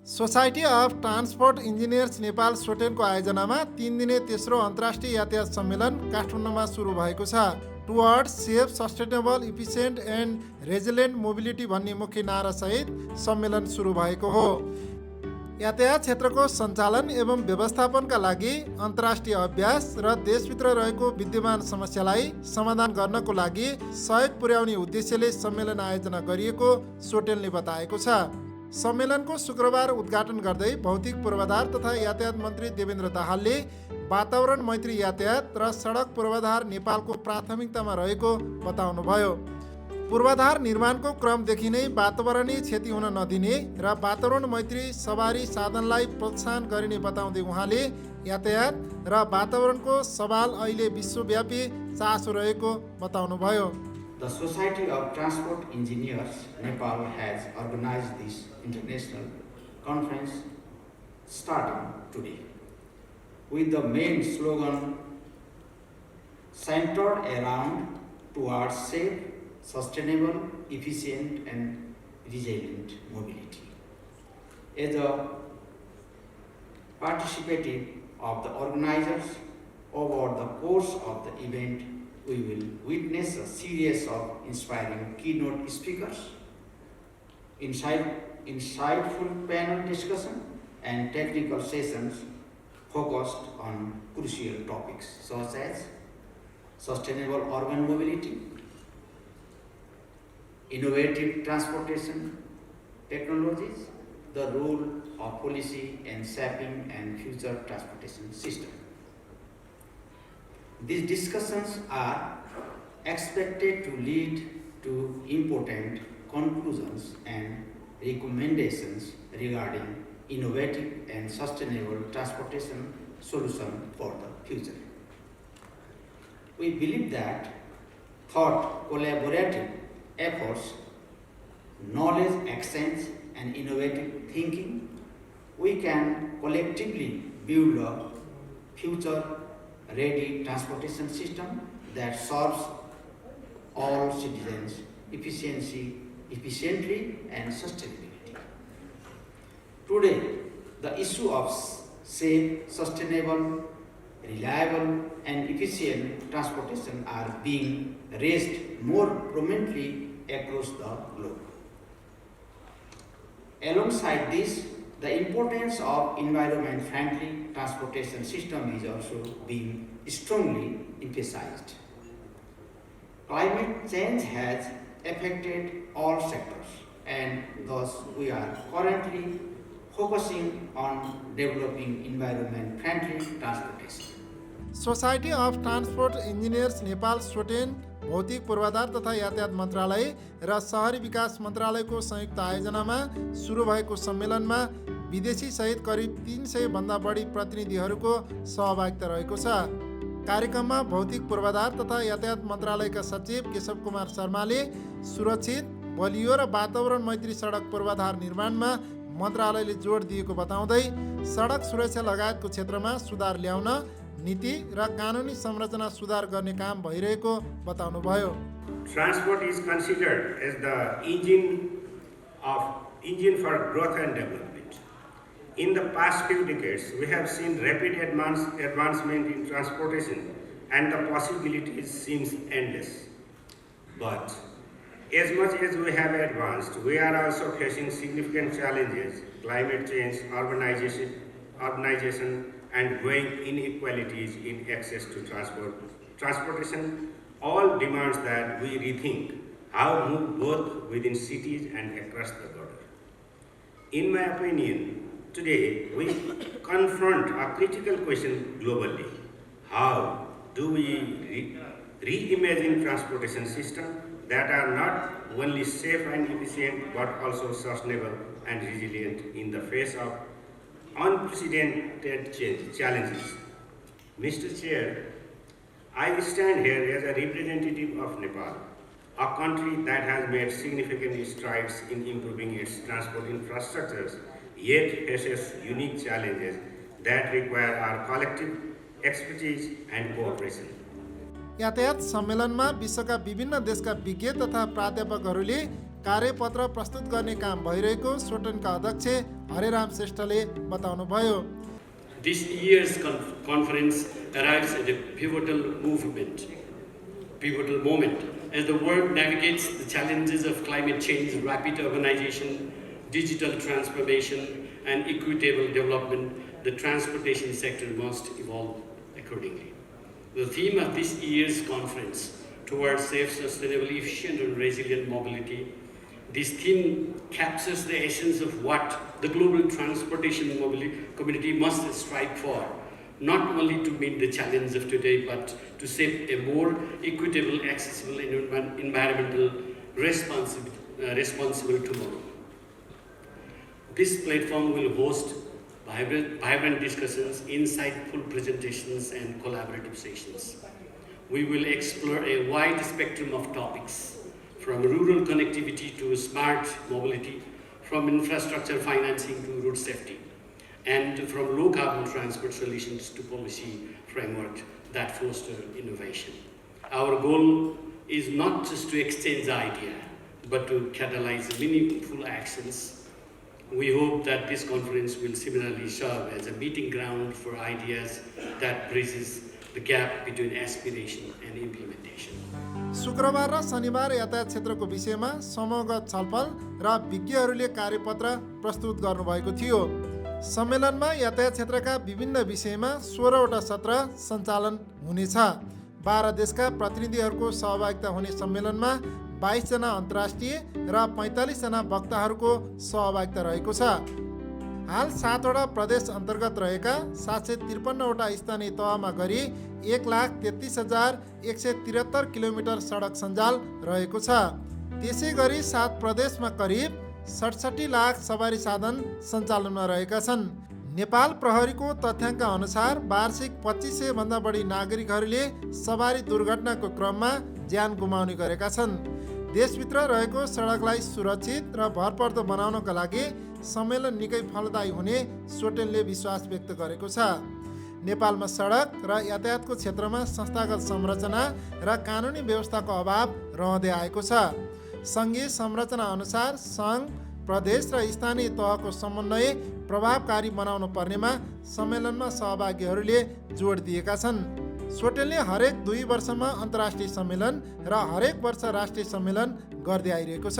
Society of transport engineers Nepal सोटेनको आयोजनामा 3 दिने तेस्रो अन्तर्राष्ट्रिय यातायात सम्मेलन काठमाडौँमा सुरु भएको छ। Towards safe sustainable efficient and resilient mobility भन्ने मुख्य नारासहित सम्मेलन सुरु भएको हो। यातायात क्षेत्रको सञ्चालन एवं व्यवस्थापनका लागि अन्तर्राष्ट्रिय अभ्यास र देशभित्र रहेको विद्यमान समस्यालाई समाधान गर्नको लागि सहयोग पुर्याउने उद्देश्यले सम्मेलन आयोजना गरिएको सोटेलले बताएको छ। सम्मेलनको शुक्रबार उद्घाटन गर्दै भौतिक पूर्वाधार तथा यातायात मन्त्री देवेन्द्र दाहालले वातावरण मैत्री यातायात र सडक पूर्वाधार नेपालको प्राथमिकतामा रहेको बताउनुभयो। पूर्वाधार निर्माणको क्रमदेखि नै वातावरणीय क्षति हुन नदिने र वातावरण मैत्री सवारी साधनलाई प्रोत्साहन गरिने बताउँदै उहाँले यातायात र वातावरणको सवाल अहिले विश्वव्यापी चासो रहेको बताउनुभयो। The Society of Transport Engineers Nepal has organized this international conference starting today with the main slogan centered around towards safe, sustainable, efficient and resilient mobility. As a participative of the organizers, over the course of the event, we will witness a series of inspiring keynote speakers, insightful panel discussion, and technical sessions focused on crucial topics such as sustainable urban mobility, innovative transportation technologies, the role of policy in shaping and future transportation system. These discussions are expected to lead to important conclusions and recommendations regarding innovative and sustainable transportation solutions for the future. We believe that thought, collaborative efforts, knowledge exchange and innovative thinking, we can collectively build a future-ready transportation system that serves all citizens efficiently and sustainability. Today, the issue of safe, sustainable, reliable and efficient transportation are being raised more prominently across the globe. Alongside this, the importance of environment-friendly transportation system is also being strongly emphasized. Climate change has affected all sectors, and thus we are currently focusing on developing environment-friendly transportation. Society of transport engineers Nepal SOTEN, भौतिक पूर्वाधार तथा यातायात मन्त्रालय र सहरी विकास मन्त्रालयको संयुक्त आयोजनामा सुरु भएको सम्मेलनमा विदेशी सहित करिब 300 भन्दा बढी प्रतिनिधिहरूको सहभागिता रहेको छ। कार्यक्रममा भौतिक पूर्वाधार तथा यातायात मन्त्रालयका सचिव केशव कुमार शर्माले सुरक्षित, बलियो र वातावरण मैत्री सडक पूर्वाधार निर्माणमा मन्त्रालयले जोड दिएको बताउँदै सडक सुरक्षा लगायतको क्षेत्रमा सुधार ल्याउन नीति र कानुनी संरचना सुधार गर्ने काम भइरहेको बताउनुभयो। Transport is considered as the engine for growth and development. In the past few decades, we have seen rapid advancement in transportation and the possibilities seems endless. But as much as we have advanced, we are also facing significant challenges: climate change, urbanization and growing inequalities in access to transportation all demands that we rethink how to move both within cities and across the border. In my opinion, today we confront a critical question globally. How do we reimagine transportation systems that are not only safe and efficient but also sustainable and resilient in the face of unprecedented challenges? Mr. Chair, I stand here as a representative of Nepal, a country that has made significant strides in improving its transport infrastructures, yet faces unique challenges that require our collective expertise and cooperation. यातायात सम्मेलनमा विश्वका विभिन्न देशका विज्ञ तथा प्राध्यापकहरूले कार्यपत्र प्रस्तुत गर्ने काम भइरहेको सोटेनका अध्यक्ष हरेराम श्रेष्ठले बताउनुभयो। This year's conference arrives at a pivotal moment as the world navigates the challenges of climate change, rapid urbanization, digital transformation, and equitable development. The transportation sector must evolve accordingly. The theme of this year's conference, towards safe, sustainable, efficient, and resilient mobility, this theme captures the essence of what the global transportation mobility community must strive for, not only to meet the challenge of today, but to shape a more equitable, accessible, and environmental responsible tomorrow. This platform will host vibrant discussions, insightful presentations, and collaborative sessions. We will explore a wide spectrum of topics, from rural connectivity to smart mobility, from infrastructure financing to road safety, and from low-carbon transport solutions to policy framework that foster innovation. Our goal is not just to exchange ideas, but to catalyze meaningful actions. We hope that this conference will similarly serve as a meeting ground for ideas that bridges the gap between aspiration and implementation. शुक्रबार र शनिबार यातायात क्षेत्रको विषयमा समूहगत छलफल र विज्ञहरूले कार्यपत्र प्रस्तुत गर्नुभएको थियो। सम्मेलनमा यातायात क्षेत्रका विभिन्न विषयमा 16वटा सत्र सञ्चालन हुनेछ। 12 देशका प्रतिनिधिहरूको सहभागिता हुने सम्मेलनमा 22 जना अन्तर्राष्ट्रिय र 45 जना वक्ताहरूको सहभागिता रहेको छ। हाल 7 वटा प्रदेश अन्तर्गत रहेका 753 वटा स्थानीय तहमा गरी 1,33,173 किलोमिटर सडक सञ्जाल रहेको छ। त्यसै गरी 7 प्रदेशमा करिब 67 लाख सवारी साधन सञ्चालनमा रहेका छन्। नेपाल प्रहरीको तथ्याङ्क अनुसार वार्षिक 2500 भन्दा बढी नागरिकहरूले सवारी दुर्घटनाको क्रममा ज्यान गुमाउने गरेका छन्। देशभित्र रहेको सडकलाई सुरक्षित र भरपर्दो बनाउनका लागि सम्मेलन निकै फलदायी हुने सोटेनले विश्वास व्यक्त गरेको छ। नेपालमा सडक र यातायातको क्षेत्रमा संस्थागत संरचना र कानुनी व्यवस्थाको अभाव रहँदै आएको छ। सङ्घीय संरचना अनुसार सङ्घ, प्रदेश र स्थानीय तहको समन्वय प्रभावकारी बनाउनु पर्नेमा सम्मेलनमा सहभागीहरूले जोड दिएका छन्। सोटेनले हरेक 2 वर्षमा अन्तर्राष्ट्रिय सम्मेलन र हरेक वर्ष राष्ट्रिय सम्मेलन गर्दै आइरहेको छ।